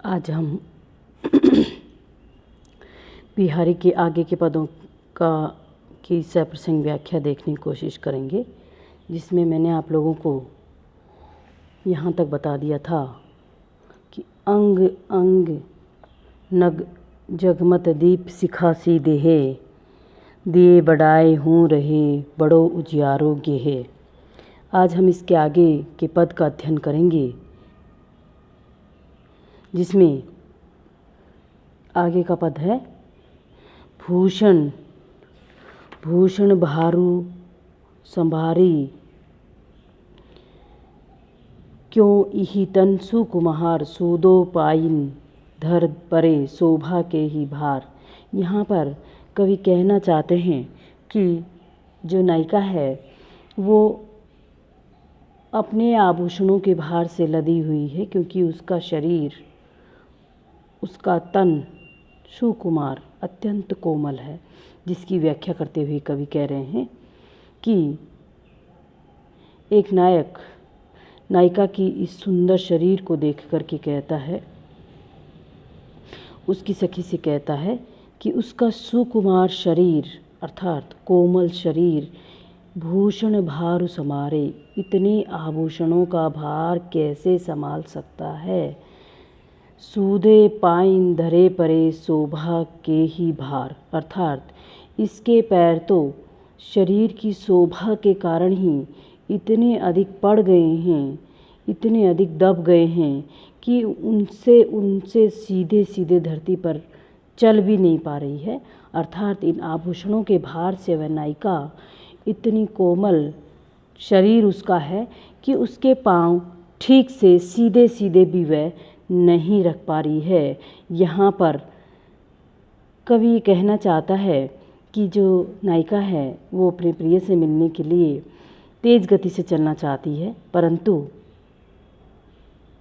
आज हम बिहारी के आगे के पदों की सप्रसंग व्याख्या देखने की कोशिश करेंगे, जिसमें मैंने आप लोगों को यहाँ तक बता दिया था कि अंग अंग नग जगमत दीप सिखासी देहे, दिए बढ़ाए हूँ रहे बड़ो उजियारो गेहे। आज हम इसके आगे के पद का अध्ययन करेंगे, जिसमें आगे का पद है भूषण भूषण भारू संभारी, क्यों इही तन सुकुमार सूदो पाइन धर परे शोभा के ही भार। यहाँ पर कवि कहना चाहते हैं कि जो नायिका है वो अपने आभूषणों के भार से लदी हुई है, क्योंकि उसका शरीर, उसका तन सुकुमार अत्यंत कोमल है। जिसकी व्याख्या करते हुए कवि कह रहे हैं कि एक नायक नायिका की इस सुंदर शरीर को देख कर के कहता है, उसकी सखी से कहता है कि उसका सुकुमार शरीर अर्थात कोमल शरीर भूषण भार समारे, इतने आभूषणों का भार कैसे संभाल सकता है। सूदे पाइन धरे परे शोभा के ही भार, अर्थात इसके पैर तो शरीर की शोभा के कारण ही इतने अधिक पड़ गए हैं, इतने अधिक दब गए हैं कि उनसे सीधे सीधे धरती पर चल भी नहीं पा रही है। अर्थात इन आभूषणों के भार से वह नायिका, इतनी कोमल शरीर उसका है कि उसके पांव ठीक से सीधे सीधे भी वह नहीं रख पा रही है। यहाँ पर कवि कहना चाहता है कि जो नायिका है वो अपने प्रिय से मिलने के लिए तेज़ गति से चलना चाहती है, परंतु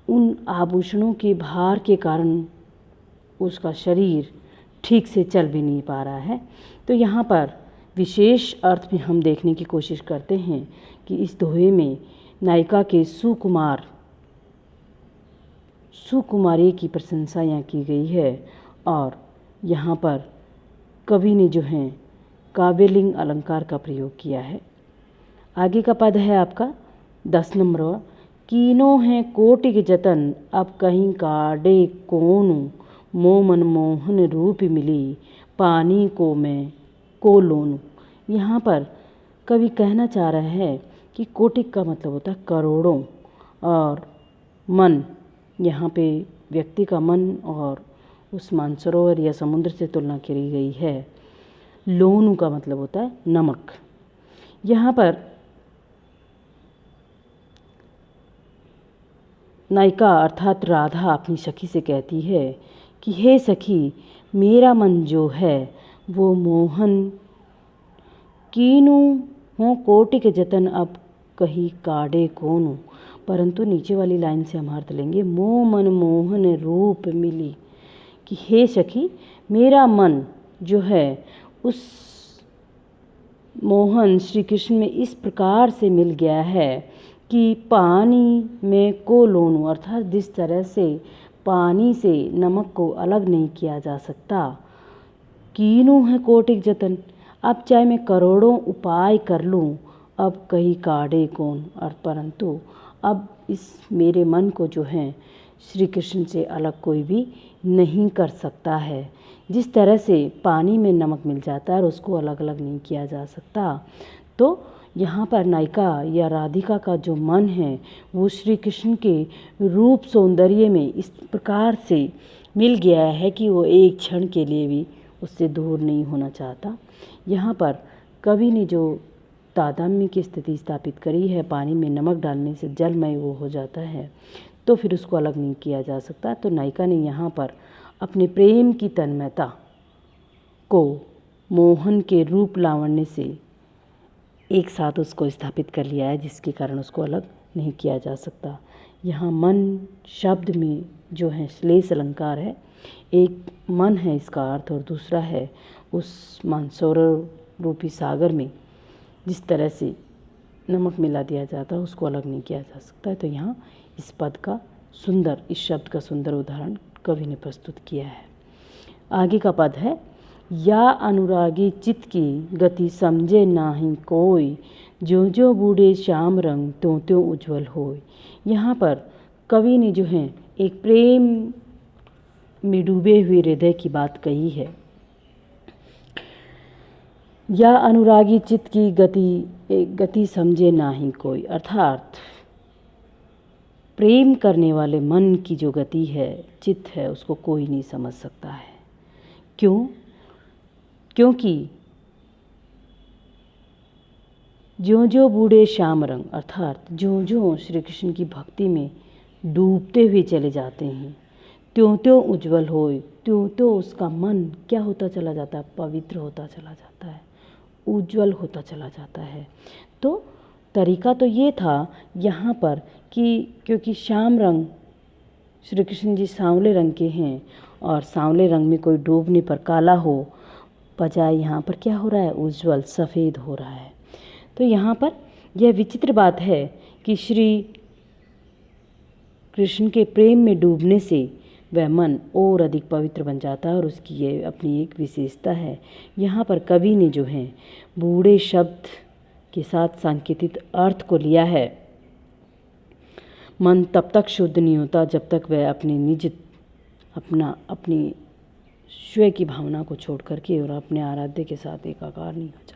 उन आभूषणों के भार के कारण उसका शरीर ठीक से चल भी नहीं पा रहा है। तो यहाँ पर विशेष अर्थ में हम देखने की कोशिश करते हैं कि इस दोहे में नायिका के सुकुमारी की प्रशंसा यहाँ की गई है। और यहाँ पर कवि ने जो है काव्यलिंग अलंकार का प्रयोग किया है। आगे का पद है आपका 10 नंबर, कीनो है कोटिक जतन अब कहीं काडे कौन, मोमन मोहन रूप मिली पानी को मैं को लोनू। यहाँ पर कवि कहना चाह रहा है कि कोटिक का मतलब होता है करोड़ों, और मन, यहाँ पे व्यक्ति का मन और उस मानसरोवर या समुद्र से तुलना करी गई है। लोनू का मतलब होता है नमक। यहाँ पर नायिका अर्थात राधा अपनी सखी से कहती है कि हे सखी, मेरा मन जो है वो मोहन कीनू हो कोटिक जतन अब कहीं काडे कोनू। परंतु नीचे वाली लाइन से हम अर्थ लेंगे मन मोहन रूप मिली, कि हे सखी, मेरा मन जो है उस मोहन श्री कृष्ण में इस प्रकार से मिल गया है कि पानी में को लोनू, अर्थात जिस तरह से पानी से नमक को अलग नहीं किया जा सकता। कीनू है कोटिक जतन, अब चाहे मैं करोड़ों उपाय कर लूँ अब कहीं काढ़े कौन, और परंतु अब इस मेरे मन को जो है श्री कृष्ण से अलग कोई भी नहीं कर सकता है। जिस तरह से पानी में नमक मिल जाता है और उसको अलग अलग नहीं किया जा सकता, तो यहाँ पर नायिका या राधिका का जो मन है वो श्री कृष्ण के रूप सौंदर्य में इस प्रकार से मिल गया है कि वो एक क्षण के लिए भी उससे दूर नहीं होना चाहता। यहाँ पर कवि ने जो तादात्म्य की स्थिति स्थापित करी है, पानी में नमक डालने से जलमय वो हो जाता है, तो फिर उसको अलग नहीं किया जा सकता। तो नायिका ने यहाँ पर अपने प्रेम की तन्मयता को मोहन के रूप लावण्य से एक साथ उसको स्थापित कर लिया है, जिसके कारण उसको अलग नहीं किया जा सकता। यहाँ मन शब्द में जो है श्लेष अलंकार है, एक मन है इसका अर्थ, और दूसरा है उस मानसरोवर रूपी सागर में जिस तरह से नमक मिला दिया जाता है उसको अलग नहीं किया जा सकता है। तो यहाँ इस पद का सुंदर, इस शब्द का सुंदर उदाहरण कवि ने प्रस्तुत किया है। आगे का पद है, या अनुरागी चित्त की गति समझे नाही कोई, जो जो बूढ़े श्याम रंग त्यों त्यों उज्ज्वल होय। यहाँ पर कवि ने जो है एक प्रेम में डूबे हुए हृदय की बात कही है। या अनुरागी चित्त की गति समझे नाही कोई, अर्थात प्रेम करने वाले मन की जो गति है, चित्त है, उसको कोई नहीं समझ सकता है। क्यों? क्योंकि ज्यों ज्यों बूढ़े श्याम रंग, अर्थात ज्यों ज्यों श्री कृष्ण की भक्ति में डूबते हुए चले जाते हैं, त्यों त्यों उज्जवल होए, त्यों त्यों उसका मन क्या होता चला जाता है? पवित्र होता चला जाता है, उज्जवल होता चला जाता है। तो तरीका तो ये था यहाँ पर कि क्योंकि श्याम रंग, श्री कृष्ण जी सांवले रंग के हैं और सांवले रंग में कोई डूबने पर काला हो, बजाय यहाँ पर क्या हो रहा है? उज्जवल सफ़ेद हो रहा है। तो यहाँ पर यह विचित्र बात है कि श्री कृष्ण के प्रेम में डूबने से वह मन और अधिक पवित्र बन जाता है और उसकी ये अपनी एक विशेषता है। यहाँ पर कवि ने जो है बूढ़े शब्द के साथ सांकेतिक अर्थ को लिया है। मन तब तक शुद्ध नहीं होता जब तक वह अपनी स्वयं की भावना को छोड़ करके और अपने आराध्य के साथ एकाकार नहीं हो जाता।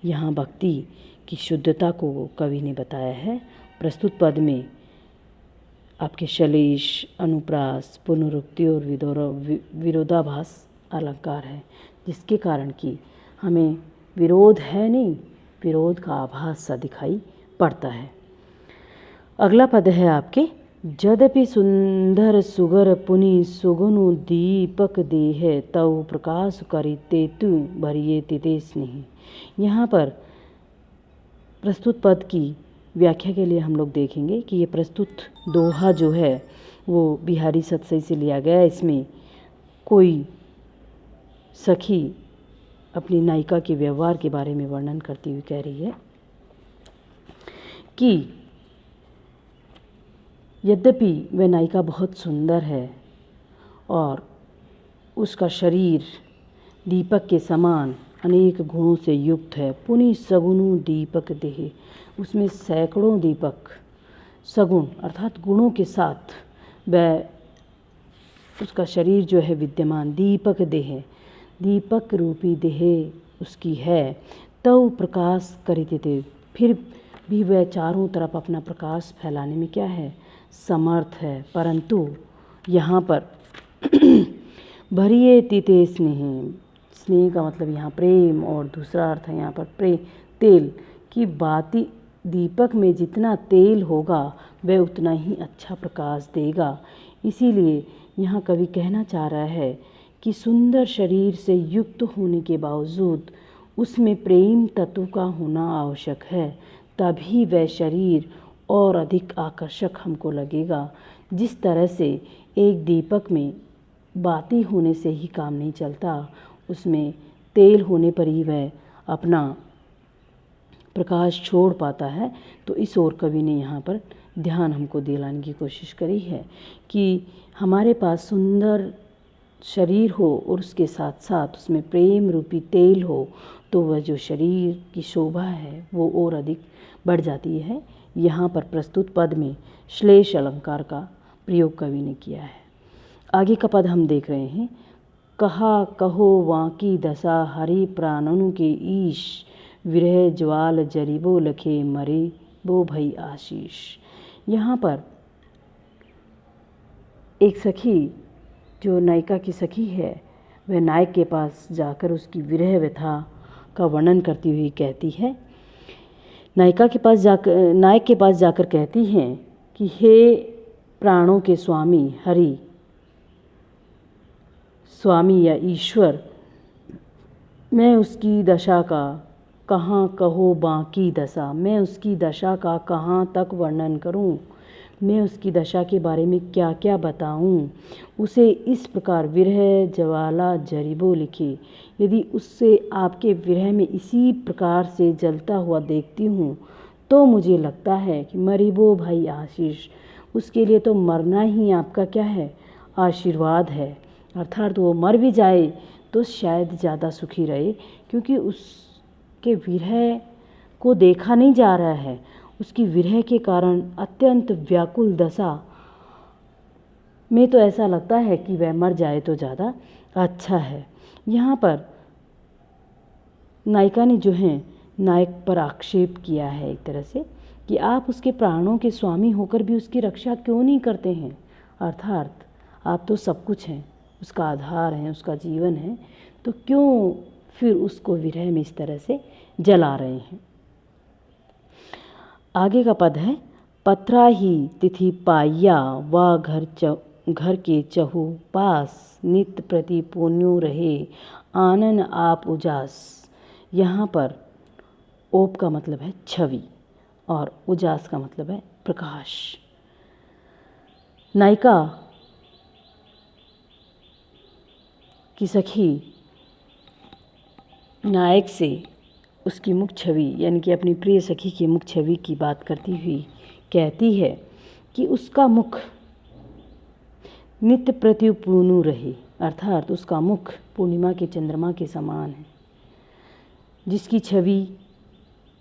यहाँ भक्ति की शुद्धता को कवि ने बताया है। प्रस्तुत पद में आपके शलेष, अनुप्रास, पुनरुक्ति और विरोधाभास अलंकार है, जिसके कारण कि हमें विरोध है नहीं, विरोध का आभास सा दिखाई पड़ता है। अगला पद है आपके, यद्यपि सुंदर सुगर पुनि सुगुनु दीपक देह तव प्रकाश करी तेतु भरिये तिते स्नेह। यहाँ पर प्रस्तुत पद की व्याख्या के लिए हम लोग देखेंगे कि ये प्रस्तुत दोहा जो है वो बिहारी सतसई से लिया गया है। इसमें कोई सखी अपनी नायिका के व्यवहार के बारे में वर्णन करती हुई कह रही है कि यद्यपि वह नायिका बहुत सुंदर है और उसका शरीर दीपक के समान अनेक गुणों से युक्त है, पुनि सगुनु दीपक देह, उसमें सैकड़ों दीपक, सगुण अर्थात गुणों के साथ वह उसका शरीर जो है विद्यमान, दीपक देह, दीपक रूपी देह उसकी है। तव प्रकाश करिते थे, फिर भी वह चारों तरफ अपना प्रकाश फैलाने में क्या है? समर्थ है। परंतु यहाँ पर भरिये तिते स्नेह, स्नेह का मतलब यहाँ प्रेम और दूसरा अर्थ है यहाँ पर तेल की बाती, दीपक में जितना तेल होगा वह उतना ही अच्छा प्रकाश देगा। इसीलिए यहाँ कवि कहना चाह रहा है कि सुंदर शरीर से युक्त होने के बावजूद उसमें प्रेम तत्व का होना आवश्यक है, तभी वह शरीर और अधिक आकर्षक हमको लगेगा। जिस तरह से एक दीपक में बाती होने से ही काम नहीं चलता, उसमें तेल होने पर ही वह अपना प्रकाश छोड़ पाता है। तो इस ओर कवि ने यहाँ पर ध्यान हमको दिलाने की कोशिश करी है कि हमारे पास सुंदर शरीर हो और उसके साथ साथ उसमें प्रेम रूपी तेल हो, तो वह जो शरीर की शोभा है वो और अधिक बढ़ जाती है। यहाँ पर प्रस्तुत पद में श्लेष अलंकार का प्रयोग कवि ने किया है। आगे का पद हम देख रहे हैं, कहा कहो वाकी दशा हरि प्राणनु के ईश, विरह ज्वाल जरिबो लखे मरे बो भई आशीष। यहाँ पर एक सखी जो नायिका की सखी है वह नायक के पास जाकर उसकी विरह व्यथा का वर्णन करती हुई कहती है, नायक के पास जाकर कहती हैं कि हे प्राणों के स्वामी हरि, स्वामी या ईश्वर, मैं उसकी दशा का कहाँ कहो बाकी दशा, मैं उसकी दशा का कहाँ तक वर्णन करूं, मैं उसकी दशा के बारे में क्या क्या बताऊं। उसे इस प्रकार विरह ज्वाला जरिबो लिखे, यदि उससे आपके विरह में इसी प्रकार से जलता हुआ देखती हूँ तो मुझे लगता है कि मरिबो भाई आशीष, उसके लिए तो मरना ही आपका क्या है? आशीर्वाद है। अर्थात वो मर भी जाए तो शायद ज़्यादा सुखी रहे, क्योंकि उसके विरह को देखा नहीं जा रहा है। उसकी विरह के कारण अत्यंत व्याकुल दशा में तो ऐसा लगता है कि वह मर जाए तो ज़्यादा अच्छा है। यहाँ पर नायिका ने जो है नायक पर आक्षेप किया है एक तरह से कि आप उसके प्राणों के स्वामी होकर भी उसकी रक्षा क्यों नहीं करते हैं। अर्थात आप तो सब कुछ हैं, उसका आधार हैं, उसका जीवन है, तो क्यों फिर उसको विरह में इस तरह से जला रहे हैं। आगे का पद है, पत्रा ही तिथि पाइया व घर के चहु पास, नित्य प्रति पुण्यो रहे आनन आप उजास। यहाँ पर ओप का मतलब है छवि और उजास का मतलब है प्रकाश। नायिका की सखी नायक से उसकी मुख छवि यानी कि अपनी प्रिय सखी की मुख छवि की बात करती हुई कहती है कि उसका मुख नित्य प्रतिपूर्णु रहे, अर्थात उसका मुख पूर्णिमा के चंद्रमा के समान है, जिसकी छवि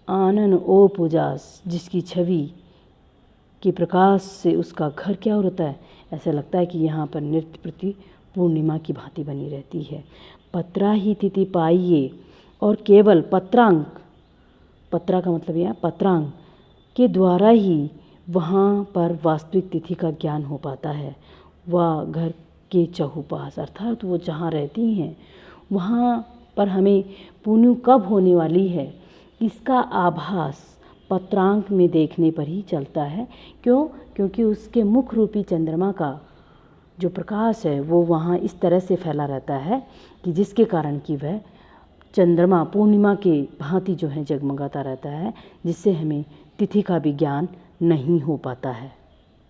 आनन ओप उजास, जिसकी छवि के प्रकाश से उसका घर क्या होता है, ऐसा लगता है कि यहाँ पर नित्य प्रति पूर्णिमा की भांति बनी रहती है। पत्रा ही तिथि पाइये, और केवल पत्रांक, पत्रा का मतलब यह पत्रांक के द्वारा ही वहाँ पर वास्तविक तिथि का ज्ञान हो पाता है। वह घर के चहुपास, अर्थात वो जहाँ रहती हैं वहाँ पर हमें पुण्य कब होने वाली है, इसका आभास पत्रांक में देखने पर ही चलता है। क्यों? क्योंकि उसके मुख रूपी चंद्रमा का जो प्रकाश है वो वहाँ इस तरह से फैला रहता है कि जिसके कारण कि वह चंद्रमा पूर्णिमा के भांति जो है जगमगाता रहता है, जिससे हमें तिथि का भी ज्ञान नहीं हो पाता है।